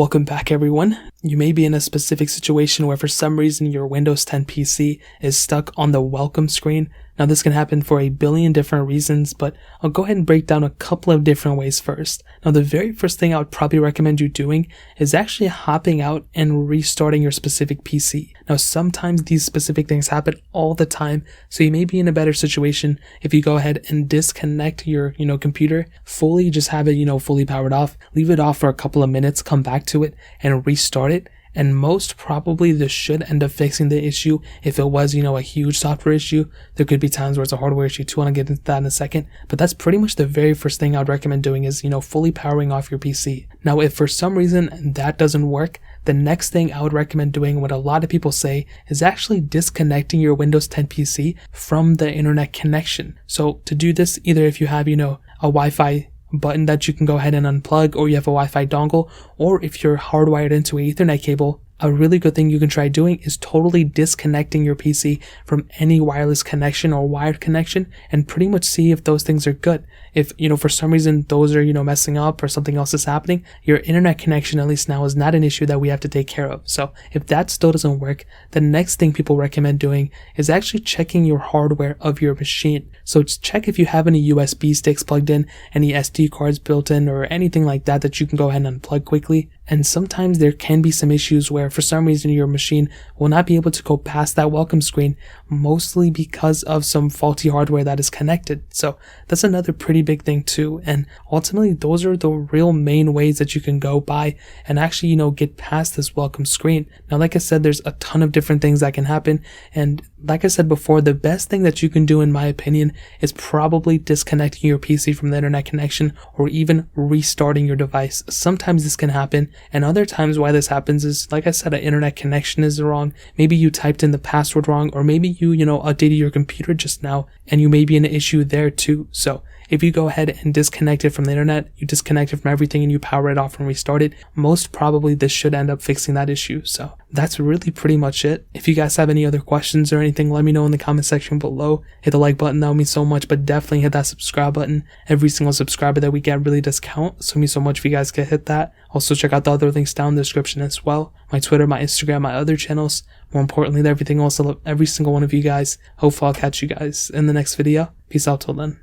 Welcome back everyone. You may be in a specific situation where for some reason your Windows 10 PC is stuck on the welcome screen. Now this can happen for a billion different reasons, but I'll go ahead and break down a couple of different ways first. Now the very first thing I would probably recommend you doing is actually hopping out and restarting your specific PC. Now sometimes these specific things happen all the time, so you may be in a better situation if you go ahead and disconnect your computer fully, just have it fully powered off, leave it off for a couple of minutes, come back to it and restart it. And most probably this should end up fixing the issue. If it was a huge software issue, there could be times where it's a hardware issue too. I want to get into that in a second, but that's pretty much the very first thing I would recommend doing is fully powering off your PC. Now if for some reason that doesn't work, the next thing I would recommend doing, what a lot of people say, is actually disconnecting your Windows 10 PC from the internet connection. So to do this, either if you have a Wi-Fi button that you can go ahead and unplug, or you have a Wi-Fi dongle, or if you're hardwired into an Ethernet cable, a really good thing you can try doing is totally disconnecting your PC from any wireless connection or wired connection and pretty much see if those things are good. If for some reason those are messing up or something else is happening, your internet connection at least now is not an issue that we have to take care of. So if that still doesn't work, the next thing people recommend doing is actually checking your hardware of your machine. So just check if you have any USB sticks plugged in, any SD cards built in, or anything like that that you can go ahead and unplug quickly. And sometimes there can be some issues where for some reason your machine will not be able to go past that welcome screen, mostly because of some faulty hardware that is connected. So that's another pretty big thing too. And ultimately those are the real main ways that you can go by and actually get past this welcome screen. Now like I said, there's a ton of different things that can happen, and like I said before, the best thing that you can do in my opinion is probably disconnecting your PC from the internet connection or even restarting your device. Sometimes this can happen, and other times why this happens is, like I said, an internet connection is wrong. Maybe you typed in the password wrong, or maybe you updated your computer just now and you may be in an issue there too. So if you go ahead and disconnect it from the internet, you disconnect it from everything and you power it off and restart it, most probably this should end up fixing that issue. So that's really pretty much it. If you guys have any other questions or anything, let me know in the comment section below. Hit the like button, that would mean so much, but definitely hit that subscribe button. Every single subscriber that we get really does count, so it means so much if you guys could hit that. Also check out the other links down in the description as well. My Twitter, my Instagram, my other channels. More importantly than everything else, I love every single one of you guys. Hopefully I'll catch you guys in the next video. Peace out till then.